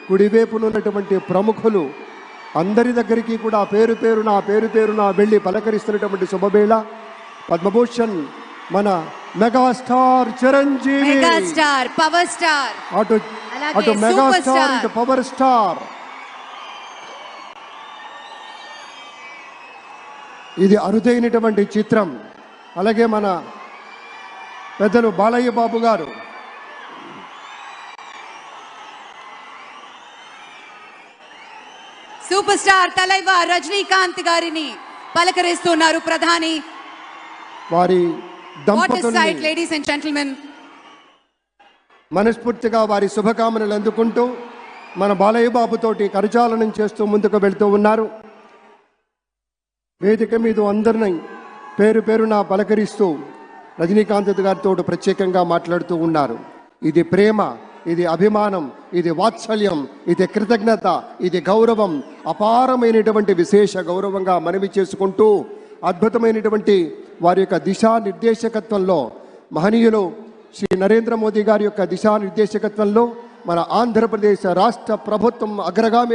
కుడివైపునున్నటువంటి ప్రముఖులు అందరి దగ్గరికి కూడా పేరు పేరున వెళ్ళి పలకరిస్తున్నటువంటి శుభవేళ. పద్మభూషణ్ మన megastar Chiranjeevi, megastar power star, అటు మెగాస్టార్ ఇటు పవర్ స్టార్. ఇది అరుదైనటువంటి చిత్రం. అలాగే మన పెద్దలు బాలయ్య బాబు గారు, సూపర్ స్టార్ తలైవర్ రజనీకాంత్ గారిని పలకరిస్తున్నారు ప్రధాని. వారి దంపతుల్ని లేడీస్ అండ్ జెంటిల్మెన్ మనస్ఫూర్తిగా వారి శుభకామనలు అందుకుంటూ మన బాలయ్య బాబుతోటి కరచాలనం చేస్తూ ముందుకు వెళ్తూ ఉన్నారు. వేదిక మీద అందరినీ పేరున పలకరిస్తూ రజనీకాంత్ గారితో ప్రత్యేకంగా మాట్లాడుతూ ఉన్నారు. ఇది ప్రేమ, ఇది అభిమానం, ఇది వాత్సల్యం, ఇది కృతజ్ఞత, ఇది గౌరవం, అపారమైనటువంటి విశేష గౌరవంగా మనవి చేసుకుంటూ అద్భుతమైనటువంటి వారి యొక్క దిశానిర్దేశకత్వంలో మహనీయులు శ్రీ నరేంద్ర మోదీ గారి యొక్క దిశానిర్దేశకత్వంలో మన ఆంధ్రప్రదేశ్ రాష్ట్ర ప్రభుత్వం అగ్రగామి